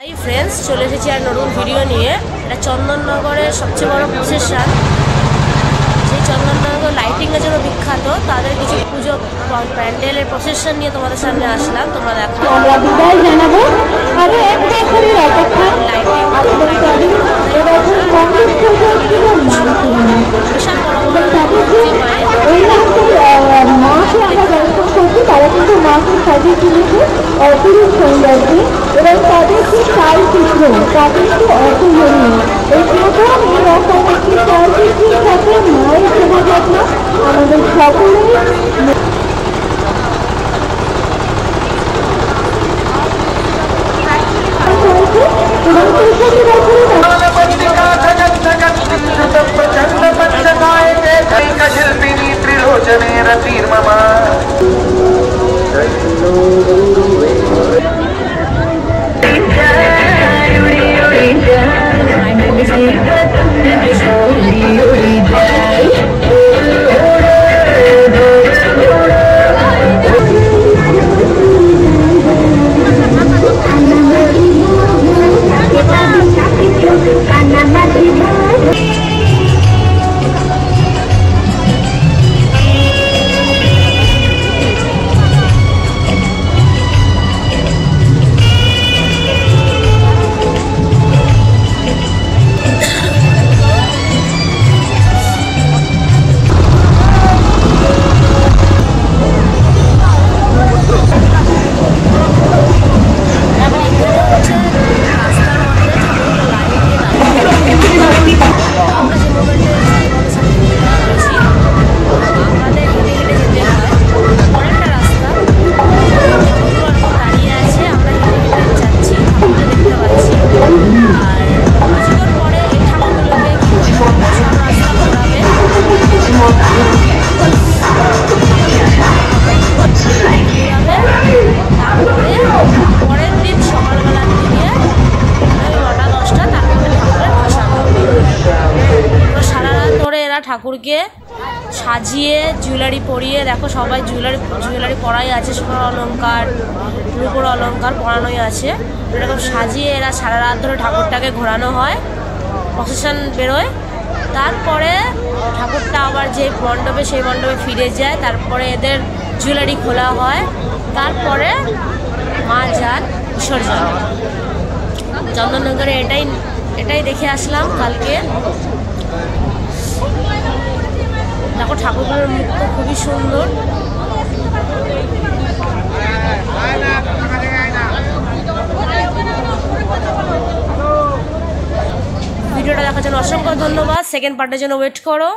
Hi friends चले एसेছি আর নতুন video নিয়ে। এটা চন্দননগরের সবচেয়ে বড় প্রসেশন। সেই চন্দননগর লাইটিং এর জন্য বিখ্যাত। তাদের কিছু পুজো প্যান্ডেলের প্রসেশন নিয়ে তোমাদের সামনে আসলাম। তোমরা দেখো আমরা বিদায় জানাবো। আরো এক বছরের অপেক্ষা আপনাদের সবাই এবছর কংগ্রেস সরকার ছিল বিশাল বড় বড় এই মাকে আমরা দর্শন করছি। তারা কিন্তু মাকে সাজিয়ে তুলেছে অপরূপ সৌন্দর্যে এবং তাদের যে চালচিত্র তা কিন্তু অতুলনীয়। এই প্রথম এরকম একটি চালচিত্রের সাথে মায়ের শোভাযাত্রা আমাদের সকলের ঠাকুরকে সাজিয়ে জুয়েলারি পরিয়ে দেখো সবাই জুয়েলারি পরাই আছে। সোনার অলঙ্কার রূপোর অলঙ্কার পরানোই আছে। এরকম সাজিয়ে এরা সারা রাত ধরে ঠাকুরটাকে ঘোরানো হয়, প্রসেশন বেরোয়। তারপরে ঠাকুরটা আবার যে মণ্ডপে সেই মণ্ডপে ফিরে যায়। তারপরে এদের জুয়েলারি খোলা হয়। তারপরে মা যান বিসর্জন। চন্দননগরে এটাই দেখে আসলাম কালকে। দেখো ঠাকুরের মুখ তো খুবই সুন্দর। ভিডিওটা দেখার জন্য অসংখ্য ধন্যবাদ। সেকেন্ড পার্টের জন্য ওয়েট করো।